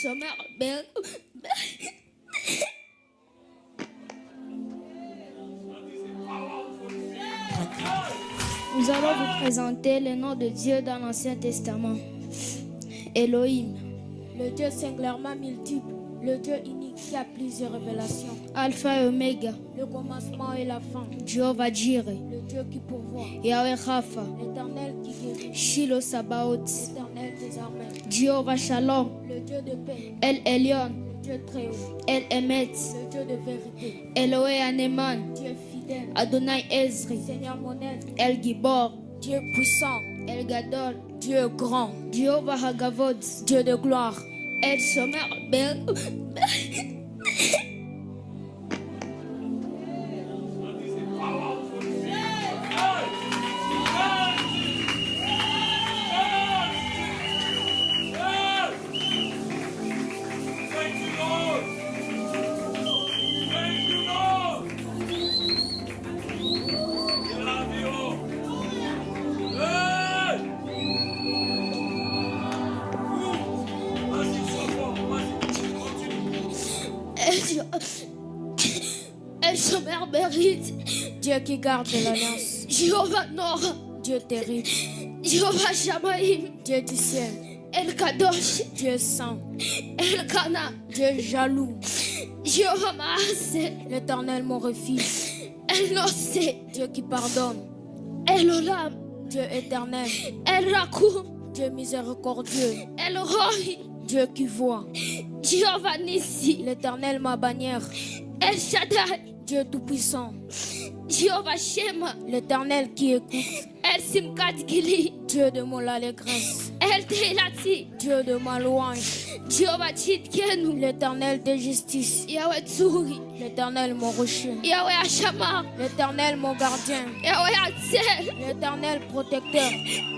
sommaire, ben, nous allons vous présenter le nom de Dieu dans l'Ancien Testament. Elohim, le Dieu singulièrement multiple, le Dieu unique qui a plusieurs révélations. Alpha et Oméga, le commencement et la fin. Jéhovah Jireh, le Dieu qui pourvoit. Yahweh Rapha, l'Éternel qui guérit. Shiloh Sabaoth, l'Éternel des armées. Jéhovah Shalom, le Dieu de paix. El Elyon, le Dieu très haut. El Emet, le Dieu de vérité. Eloé Aneman, Dieu fidèle. Adonai Ezri, Seigneur mon aide. El Gibor, Dieu puissant. El Gadol, Dieu grand. Jéhovah Hagavod, Dieu de gloire. El Shomer Ben. El Shomer Berit, Dieu qui garde l'alliance. Jéhovah Nor, Dieu terrible. Jéhovah Shamaïm, Dieu du ciel. El Kadosh, Dieu saint. El Kana, Dieu jaloux. Jéhovah Maasé, l'Éternel mon refuge. El Nosé, Dieu qui pardonne. El Olam, Dieu éternel. El Rakoum, Dieu miséricordieux. El Roi, Dieu qui voit. Jéhovah Nissi, l'Éternel ma bannière. El Shaddai, Dieu tout-puissant. Jéhovah Shema, l'Éternel qui écoute. El Simkat Gili, Dieu de mon allégresse. El Teilati, Dieu de ma louange. Jéhovah Tchidkenu, l'Éternel de justice. Yahweh Tsuri, l'Éternel mon rocher. Yahweh Ashama, l'Éternel mon gardien. Yahweh Atzel, l'Éternel protecteur.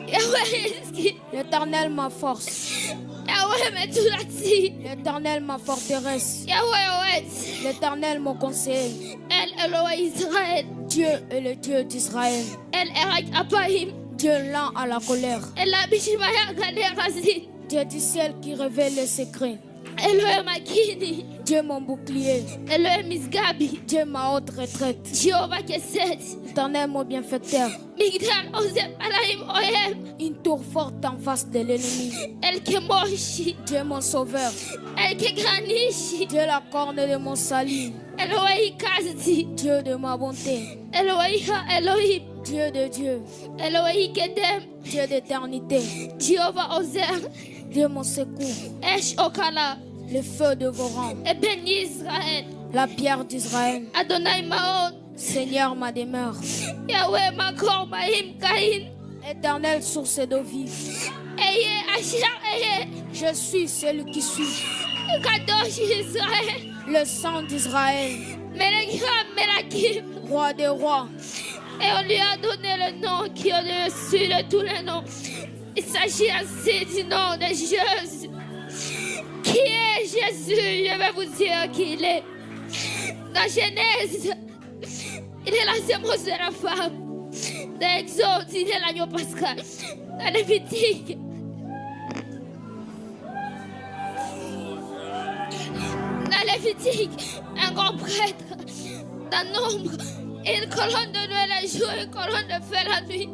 Yahweh Eski, l'Éternel ma force. Yahweh Metulati, l'Éternel ma forteresse. Yahweh Oetz, l'Éternel mon conseiller. El Eloah Israël, Dieu est le Dieu d'Israël. El Erak Apaim, Dieu lent à la colère. El Abishimaya Ganerazin, Dieu du ciel qui révèle les secrets. Elohim Makini, Dieu mon bouclier. Elohim Misgabi, Dieu ma haute retraite. Jéhovah Keset, l'Éternel mon bienfaiteur. Migdal Ozem Alaim Oem, une tour forte en face de l'ennemi. El Kemoshi, Dieu mon sauveur. El Kegranishi, Dieu la corne de mon salut. Elohim Kazdi, Dieu de ma bonté. Elohim Elohim, Dieu de Dieu. Elohim Kedem, Dieu d'éternité. Jéhovah Ozer, Dieu mon secours. Esh Okala, le feu de vos rangs. Et béni Israël, la pierre d'Israël. Adonai Maon, Seigneur ma demeure. Yahweh Makor Mahim Kain, Éternel source d'eau vive. Eye Ashar Eye, je suis celui qui suis. Kadosh Israël, le sang d'Israël. Melekram Melakim, roi des rois. Et on lui a donné le nom qui est au-dessus de tous les noms. Il s'agit ainsi du nom de Jésus. Qui est Jésus? Je vais vous dire qui il est. Dans Genèse, il est la sémence de la femme. Dans Exode, il est l'agneau pascal. Dans Lévitique, un grand prêtre. Dans Nombre, une colonne de nuit la jour, une colonne de feu la nuit.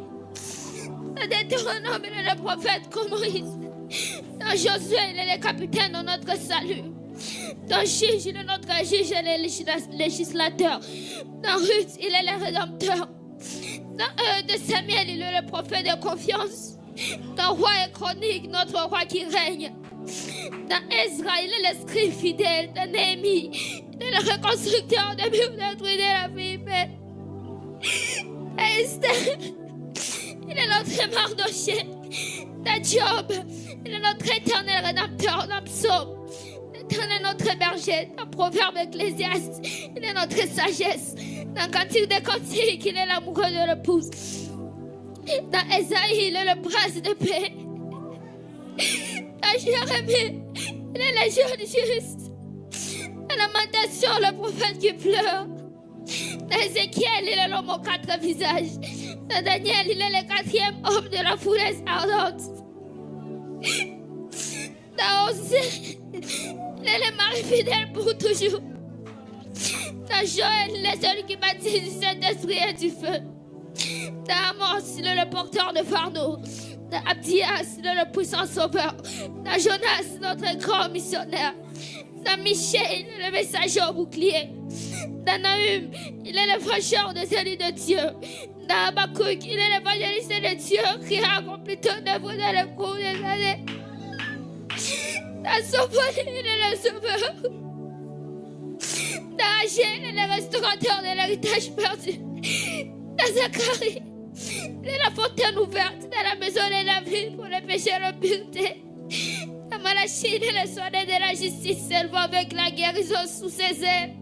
Dans Deutéronome, il est le prophète comme Moïse. Dans Josué, il est le capitaine de notre salut. Dans Juge, il est notre juge et le législateur. Dans Ruth, il est le rédempteur. Dans de Samuel, il est le prophète de confiance. Dans Roi et Chronique, notre roi qui règne. Dans Ezra, il est le scribe fidèle. Dans Néhémie, il est le reconstructeur de murs détruits de la vie humaine. Dans Esther, il est notre Mardoché. Dans Job, il est notre éternel rédempteur. Dans Psaume, l'éternel est notre berger. Dans Proverbe Ecclésiaste, il est notre sagesse. Dans Cantique des Cantiques, il est l'amoureux de l'épouse. Dans Esaïe, il est le prince de paix. Dans Jérémie, il est le jeune juste. Dans Lamentation, le prophète qui pleure. Dans Ézéchiel, il est l'homme aux 4 visages. Dans Daniel, il est le 4e homme de la fournaise ardente. Dans Osée, il est le mari fidèle pour toujours. Dans Joël, il est celui qui baptise du Saint-Esprit et du feu. Dans Amos, il est le porteur de fardeau. Dans Abdias, il est le puissant sauveur. Dans Jonas, notre grand missionnaire. Dans Michel, il est le messager au bouclier. Dans Nahum, il est le francheur de celui de Dieu. Dans Habakkuk, il est l'évangéliste de Dieu qui a accompli ton œuvre dans le cours des années. Dans Sophie, il est le sauveur. Dans Agé, il est le restaurateur de l'héritage perdu. Dans Zacharie, il est la fontaine ouverte dans la maison de la ville pour les pécheurs de pureté. Dans Malachie, il est le soigneur de la justice, s'élevant avec la guérison sous ses ailes.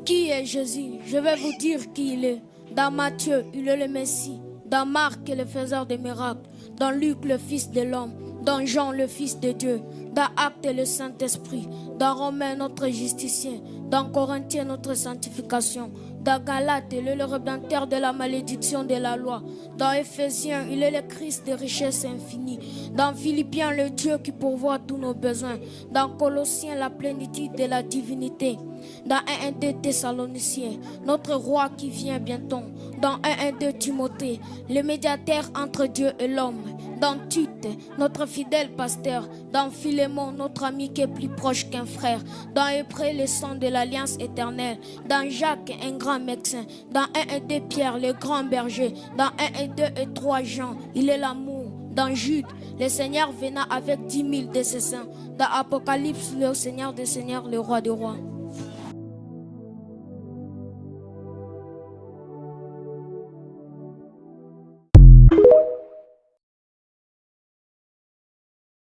Qui est Jésus? Je vais vous dire qui il est. Dans Matthieu, il est le Messie. Dans Marc, il est le faiseur des miracles. Dans Luc, le Fils de l'homme. Dans Jean, le Fils de Dieu. Dans Actes, le Saint-Esprit. Dans Romains, notre justicien. Dans Corinthiens, notre sanctification. Dans Galates, il est le rédempteur de la malédiction de la loi. Dans Éphésiens, il est le Christ de richesse infinie. Dans Philippiens, le Dieu qui pourvoit tous nos besoins. Dans Colossiens, la plénitude de la divinité. Dans 1-1-2 Thessaloniciens, notre roi qui vient bientôt. Dans 1-1-2 Timothée, le médiateur entre Dieu et l'homme. Dans Tite, notre fidèle pasteur. Dans Philémon, notre ami qui est plus proche qu'un frère. Dans Hébreux, le sang de l'alliance éternelle. Dans Jacques, un grand médecin. Dans 1-1-2 Pierre, le grand berger. Dans 1-1-2 et 3 Jean, il est l'amour. Dans Jude, le Seigneur venant avec 10 000 de ses saints. Dans Apocalypse, le Seigneur des seigneurs, le roi des rois.